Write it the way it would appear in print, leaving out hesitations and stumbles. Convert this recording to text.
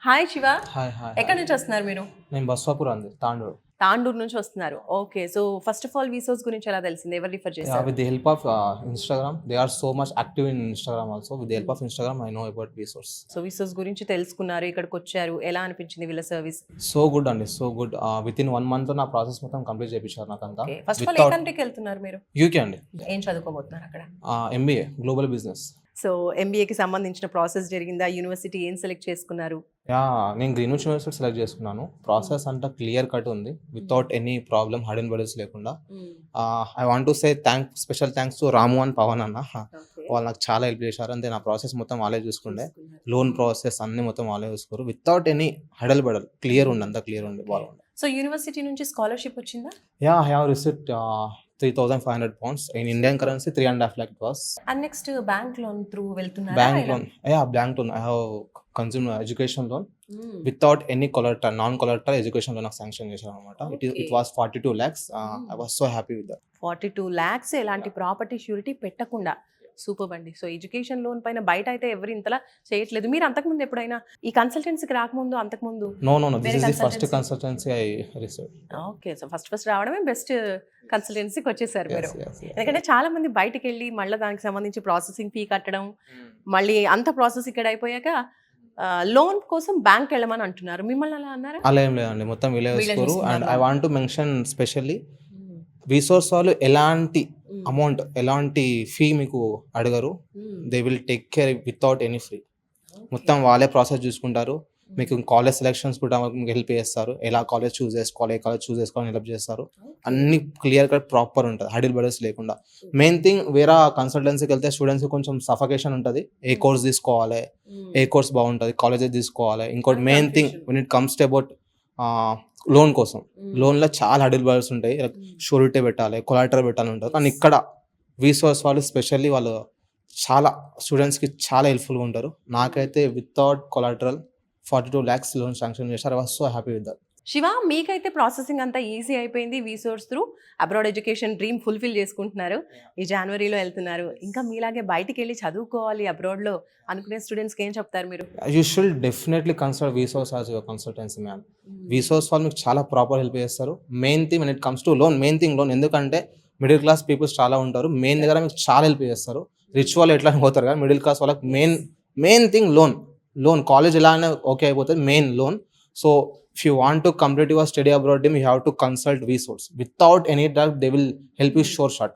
Hi Shiva. Hi hi ఎక్కడి నుంచి వస్తున్నారు మీరు? నేను బస్వాపూర్ అంది తాండూరు. తాండూరు నుంచి వస్తున్నారు. Okay. So first of all వీసోస్ గురించి ఎలా తెలిసింది? ఎవరు రిఫర్ చేశారు? With the help of Instagram they are so much active in Instagram also with the help of Instagram I know about వీసోస్. సో వీసోస్ గురించి తెలుసుకున్నారు, ఇక్కడికి వచ్చారు. ఎలా అనిపించింది వీళ్ళ సర్వీస్? సో గుడ్ అండి, so good. With in 1 month నా ప్రాసెస్ మొత్తం కంప్లీట్ చేయించారు నాకంతా. ఫస్ట్ ఆఫ్ ఆల్ ఏ కంట్రీకి వెళ్తున్నారు మీరు? యూకే అండి. ఏం చదువుకోబోతున్నారు అక్కడ? MBA global business. సో ఎంబీఏకి సంబంధించిన ప్రాసెస్ జరిగిందా? యూనివర్సిటీ ఏం సెలెక్ట్ చేసుకున్నారు? నేను గ్రీన్విచ్ యూనివర్సిటీ సెలెక్ట్ చేసుకున్నాను. ప్రాసెస్ అంతా క్లియర్ కట్ ఉంది, without any problem, hidden burdens లేకుండా. I want to say special thanks to Ramu and Pavan అన్న. వాళ్ళు నాకు చాలా హెల్ప్ చేశారు. అంతే, నా ప్రాసెస్ మొత్తం వాళ్ళే చూసుకుండే. లోన్ ప్రాసెస్ అన్ని మొత్తం వాళ్ళే చూసుకోరు. వితౌట్ ఎనీ హడల్ బడల్ క్లియర్ ఉండి, అంతా క్లియర్ ఉండి బాగుంది. సో యూనివర్సిటీ నుంచి స్కాలర్షిప్ వచ్చిందా? I have received 3,500 pounds in Indian currency, 3.5 lakh it was. And next bank loan through వెళ్తున్నారా? Bank loan, bank loan. I have consumed education loan without any collateral, non-collateral education loan నాకు sanction చేశారు అనమాట. It was 42 lakhs. I was so happy with that. 42 lakhs ఎలాంటి property surety పెట్టకుండా. Super అండి. So education loan పైన బయట అయితే ఎవరు ఇంతలా చేయట్లేదు. మీరు అంతకుముందు ఎప్పుడైనా ఈ కన్సల్టెన్సీకి రాకముందు అంతకుముందు? No, this is the first consultancy I received. Okay. So first రావడమే బెస్ట్ కన్సల్టెన్సీకి వచ్చేసారు మీరు. Yes. ఎందుకంటే చాలా మంది బయటకు వెళ్ళి మళ్ళీ దానికి సంబంధించి ప్రాసెసింగ్ ఫీ కట్టడం, మళ్ళీ అంత ప్రాసెస్ ఇక్కడ అయిపోయాక లోన్ కోసం బ్యాంక్ వెళ్ళమని అంటున్నారు. మిమ్మల్ని అలా అన్నారా? అలా ఏం లేదండి, మొత్తం వీళ్ళే వేసుకోరు. And I want to mention specially resource వాళ్ళు ఎలాంటి అమౌంట్, ఎలాంటి ఫీ మీకు అడగరు. They will take care without any free. మొత్తం వాళ్ళే ప్రాసెస్ చూసుకుంటారు. మీకు కాలేజ్ సెలెక్షన్స్ కూడా మీకు హెల్ప్ చేస్తారు. ఎలా కాలేజ్ చూస్ చేసుకోవాలి, ఏ కాలేజ్ చూస్ చేసుకోవాలని హెల్ప్ చేస్తారు. అన్ని క్లియర్ కట్ ప్రాపర్ ఉంటుంది, హడిల్ బడల్స్ లేకుండా. మెయిన్ థింగ్, వేరే కన్సల్టెన్సీకి వెళ్తే స్టూడెంట్స్కి కొంచెం సఫకేషన్ ఉంటుంది. ఏ కోర్స్ తీసుకోవాలి, ఏ కోర్స్ బాగుంటుంది, కాలేజెస్ తీసుకోవాలి. ఇంకోటి main thing when it comes to about loan కోసం, లోన్లో చాలా హడిల్ బడల్స్ ఉంటాయి. షూరిటీ పెట్టాలి, కొలాటరల్ పెట్టాలి ఉంటుంది. కానీ ఇక్కడ వీసోర్స్ వాళ్ళు స్పెషల్లీ వాళ్ళు చాలా స్టూడెంట్స్కి చాలా హెల్ప్ఫుల్గా ఉంటారు. నాకైతే without collateral 42 lakhs loan sanction చేశారు. I was so happy with that. Shiva, మీకైతే ప్రాసెసింగ్ అంతా ఈజీ అయిపోయింది. Vsource through abroad education dream fulfil చేసుకుంటున్నారు. ఈ జనవరిలో వెళ్తున్నారు. ఇంకా మీలాగే బయటికి వెళ్ళి చదువుకోవాలి అబ్రాడ్లో అనుకునే స్టూడెంట్స్కి ఏం చెప్తారు మీరు? You should definitely consult Vsource as your consultancy ma'am. Vsource వాళ్ళు మీకు చాలా ప్రాపర్ హెల్ప్ చేస్తారు. Main thing when it comes to loan, main thing loan. ఎందుకంటే మిడిల్ క్లాస్ పీపుల్స్ చాలా ఉంటారు. మెయిన్ దగ్గర మీకు చాలా హెల్ప్ చేస్తారు. రిచ్ వాళ్ళు ఎట్లా పోతారు కానీ మిడిల్ క్లాస్ వాళ్ళకి మెయిన్ థింగ్ లోన్. కాలేజ్ ఎలా అయినా ఓకే అయిపోతుంది, main loan. So if you want to complete your study abroad, you have to consult VSource. Without any doubt, they will help you sure shot.